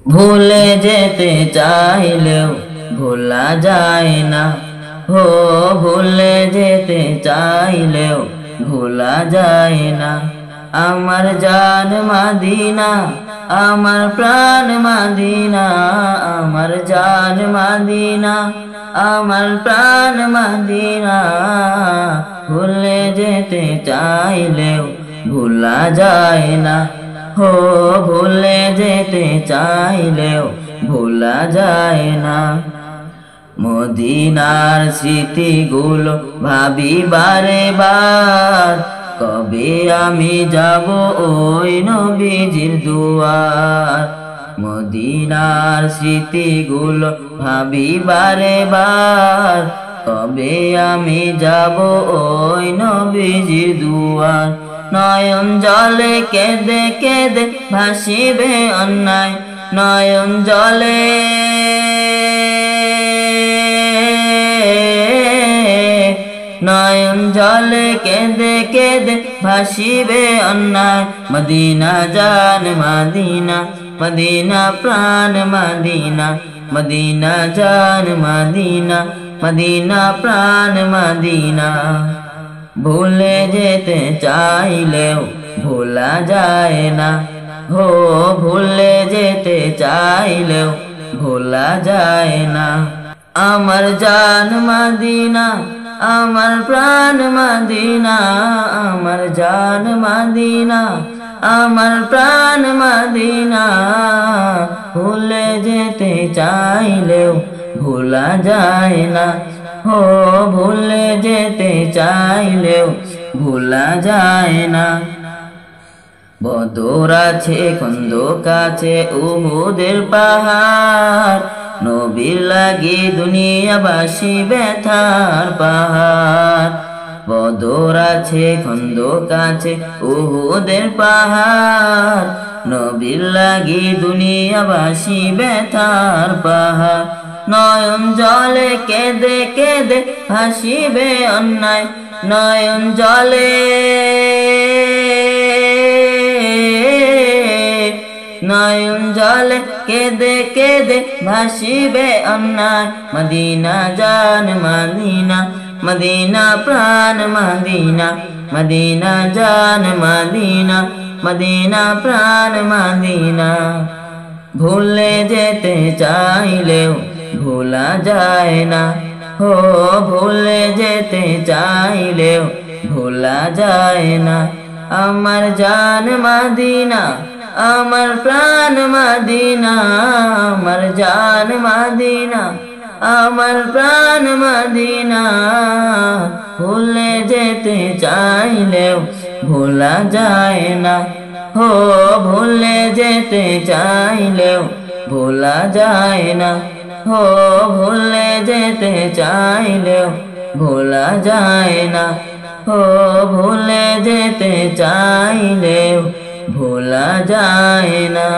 ভুলে যেতে চাইলেও ভোলা যায় না। হো ভুলে যেতে চাইলেও ভোলা যায় না। আমার জান মদিনা, আমার প্রাণ মদিনা, আমার জান মদিনা, আমার প্রাণ মদিনা। ভুলে যেতে চাইলেও ভোলা যায় না। হো ভুলে যেতে চাইলেও ভোলা যায় না। মদিনার স্মৃতিগুলো ভাবি বারে বার, কবে আমি যাব ওই নবীজির দুয়ার। মদিনার স্মৃতিগুলো ভাবি বারে বার, কবে আমি যাব ওই নবীজির দুয়ার। নয়ন জলে কেঁদে কেঁদে ভাসিবে অন্যায়, নয়ন জলে নয়ন জলে কেঁদে কেঁদে ভাসিবে অন্যায়। মদিনা জান মদিনা, মদিনা প্রাণ মদিনা, মদিনা জান মদিনা, মদিনা প্রাণ মদিনা। ভুলে যেতে চাইলেও ভোলা যায় না। হো ভুলে যেতে চাইলেও ভোলা যায় না। আমার জান মদিনা, আমার প্রাণ মদিনা, আমার জান মদিনা, আমার প্রাণ মদিনা। ভুলে যেতে চাইলেও ভোলা যায় না। হো ভুলে যেতে চাইলেও ভোলা যায় না। বদর আছে খন্দক আছে উহুদের পাহাড়, নবীর লাগি দুনিয়াবাসী ব্যথার পাহাড়। বদর আছে খন্দক আছে উহুদের পাহাড়, নবীর লাগি দুনিয়াবাসী ব্যথার পাহাড়। নয়ন জলে কেঁদে কেঁদে ভাসিবে অন্যায়, নয়ন জলে নয়ন জলে কেঁদে কেঁদে ভাসিবে অন্যায়। মদিনা জান মদিনা, মদিনা প্রাণ মদিনা, মদিনা জান মদিনা, মদিনা প্রাণ মদিনা। ভুলে যেতে চাইলেও ভোলা যায় না। হো ভুলে যেতে চাইলেও ভোলা যায় না। আমার জান মদিনা, আমার প্রাণ মদিনা, আমার জান মদিনা, আমার প্রাণ মদিনা। ভুলে যেতে চাইলেও ভোলা যায় না। হো ভুলে যেতে চাইলেও ভোলা যায় না। হো ভুলে যেতে চাইলেও ভোলা যায় না। হো ভুলে যেতে চাইলেও ভোলা যায় না।